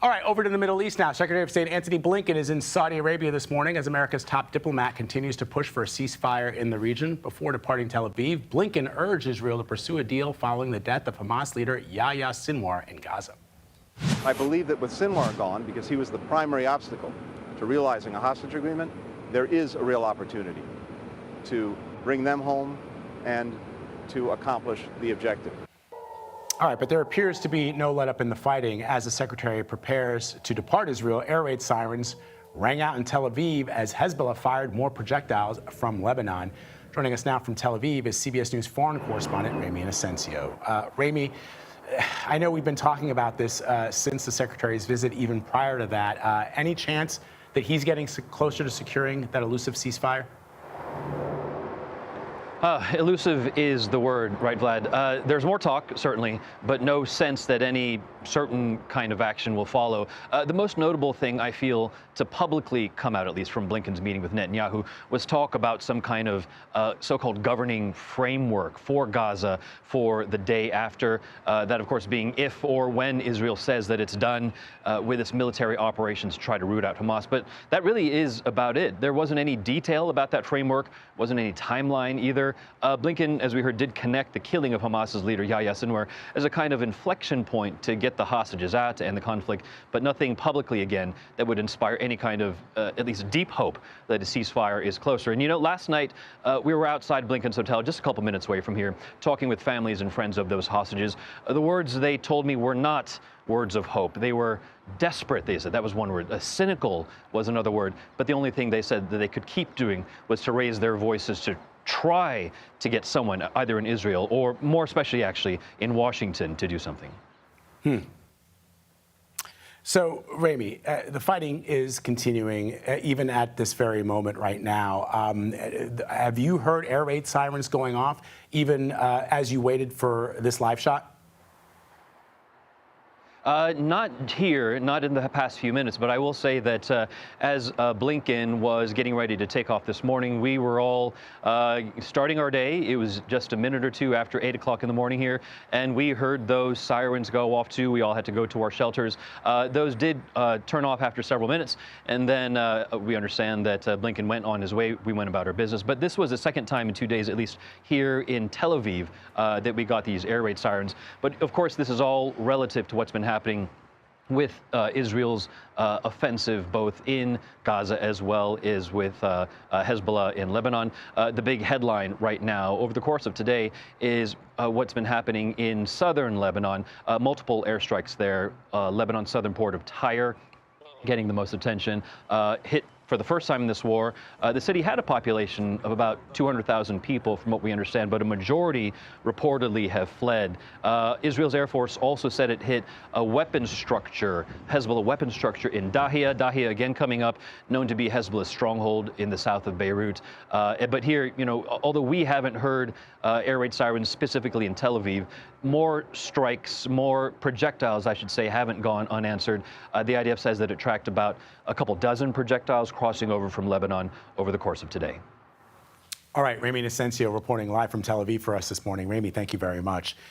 All right, over to the Middle East now. Secretary of State Antony Blinken is in Saudi Arabia this morning as America's top diplomat continues to push for a ceasefire in the region. Before departing Tel Aviv, Blinken urged Israel to pursue a deal following the death of Hamas leader Yahya Sinwar in Gaza. I believe that with Sinwar gone, because he was the primary obstacle to realizing a hostage agreement, there is a real opportunity to bring them home and to accomplish the objective. All right, but there appears to be no let-up in the fighting as the secretary prepares to depart Israel. Air raid sirens rang out in Tel Aviv as Hezbollah fired more projectiles from Lebanon. Joining us now from Tel Aviv is CBS News foreign correspondent Ramy Inocencio. Ramy, I know we've been talking about this since the secretary's visit, even prior to that. Any chance that he's getting closer to securing that elusive ceasefire? Elusive is the word, right, Vlad? There's more talk, certainly, but no sense that any certain kind of action will follow. The most notable thing, I feel, to publicly come out, at least from Blinken's meeting with Netanyahu, was talk about some kind of so-called governing framework for Gaza for the day after. That, of course, being if or when Israel says that it's done with its military operations to try to root out Hamas. But that really is about it. There wasn't any detail about that framework, wasn't any timeline either. Blinken, as we heard, did connect the killing of Hamas's leader, Yahya Sinwar, as a kind of inflection point to get the hostages out, to end the conflict, but nothing publicly, again, that would inspire any kind of, at least deep hope that a ceasefire is closer. And, you know, last night, we were outside Blinken's hotel, just a couple minutes away from here, talking with families and friends of those hostages. The words they told me were not words of hope. They were desperate, they said. That was one word. Cynical was another word. But the only thing they said that they could keep doing was to raise their voices to try to get someone, either in Israel or more especially, actually, in Washington, to do something. So, Ramy, the fighting is continuing even at this very moment right now. Have you heard air raid sirens going off even as you waited for this live shot? Not here, not in the past few minutes, but I will say that as Blinken was getting ready to take off this morning, we were all starting our day. It was just a minute or two after 8 o'clock in the morning here, and we heard those sirens go off too. We all had to go to our shelters. Those did turn off after several minutes, and then we understand that Blinken went on his way. We went about our business. But this was the second time in 2 days, at least here in Tel Aviv, that we got these air raid sirens. But of course, this is all relative to what's been happening with Israel's offensive both in Gaza as well as with Hezbollah in Lebanon. The big headline right now over the course of today is what's been happening in southern Lebanon. Multiple airstrikes there. Lebanon's southern port of Tyre getting the most attention. Hit for the first time in this war. The city had a population of about 200,000 people, from what we understand, but a majority reportedly have fled. Israel's Air Force also said it hit a weapons structure, Hezbollah weapons structure in Dahia. Dahia, again, coming up, known to be Hezbollah's stronghold in the south of Beirut. But here, you know, although we haven't heard air raid sirens specifically in Tel Aviv, more strikes, more projectiles, I should say, haven't gone unanswered. The IDF says that it tracked about a couple dozen projectiles crossing over from Lebanon over the course of today. All right, Ramy Inocencio reporting live from Tel Aviv for us this morning. Ramy, thank you very much.